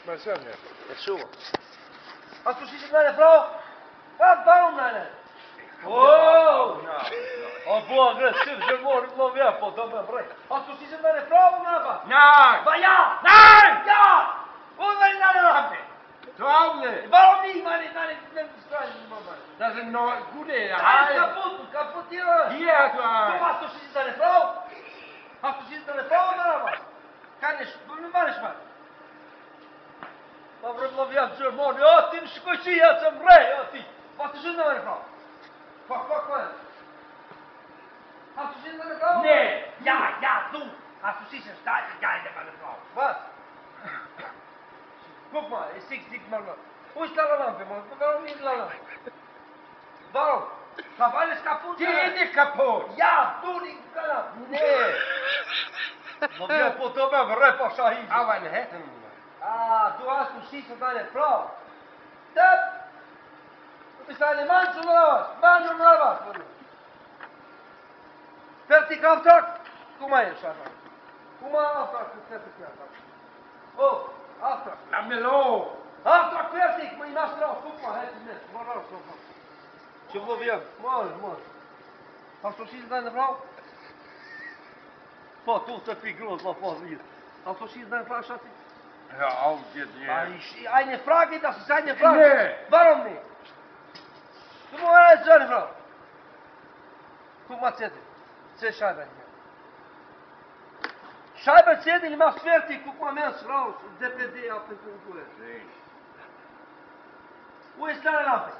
Maar zo niet. Het zo. Hast du schießen deine Frau? Was, warum nein? Oh! Oh, boah, aggressiv, je mor, lov ja, po, da me brej. Hast du schießen deine Frau oder was? Nein! Va ja! Nein! Ja! Wo will ich deine Lampe? Trouw niet. Warum nicht, meine, Mann? Dat is een goede. Alles kaputt hier. Hier hat Du, er. hast du schießen deine Frau? Hast du schießen deine Frau oder was? Kann ich, mach ich mal. Dobro, lovia, je mor, ja, ti në shkojqi, ja, që mrej, ja, ti. Hast du schießen deine Frau? Fuck. Hast du schießen deine Frau? Nee. Ja, du. Hast du schießen deine Frau? Was? Guck mal, ich sieg mal. Wo ist deine Lampe, Mann? Warum nicht deine Lampe? Warum? Ich hab alles kaputt. Die is niet kapot. Ja, du nicht deine Lampe. Nee. Lovia, po to me vrej pa shahid. Aber een hetten. Ah, du hast du schießen deine Frau. Depp! Du bist eine Mann oder was? Mann oder was? Fertig Auftrag? Guck mal hier, Schaffer. Guck mal, Auftrag ist fertig. Oh, Auftrag. Laat me los. Auftrag fertig, maar je machst raus. Guck mal, hält nicht. Mal raus, mal. Чего wir? Mal. Hast du schießen deine Frau? Po, tu te pi groß, po, hier. Hast du schießen deine Frau, Schatzi? Ja, auf jetzt. Eine Frage, das ist eine Frage. Nee. Warum nicht? Du musst eine Frau. Guck mal, Zettel. Zeh Scheibe hier. Scheibe Zettel, ich mach's fertig. Guck mal, Mensch, raus. DPD auf den Kuchen. Wo ist deine Lampe?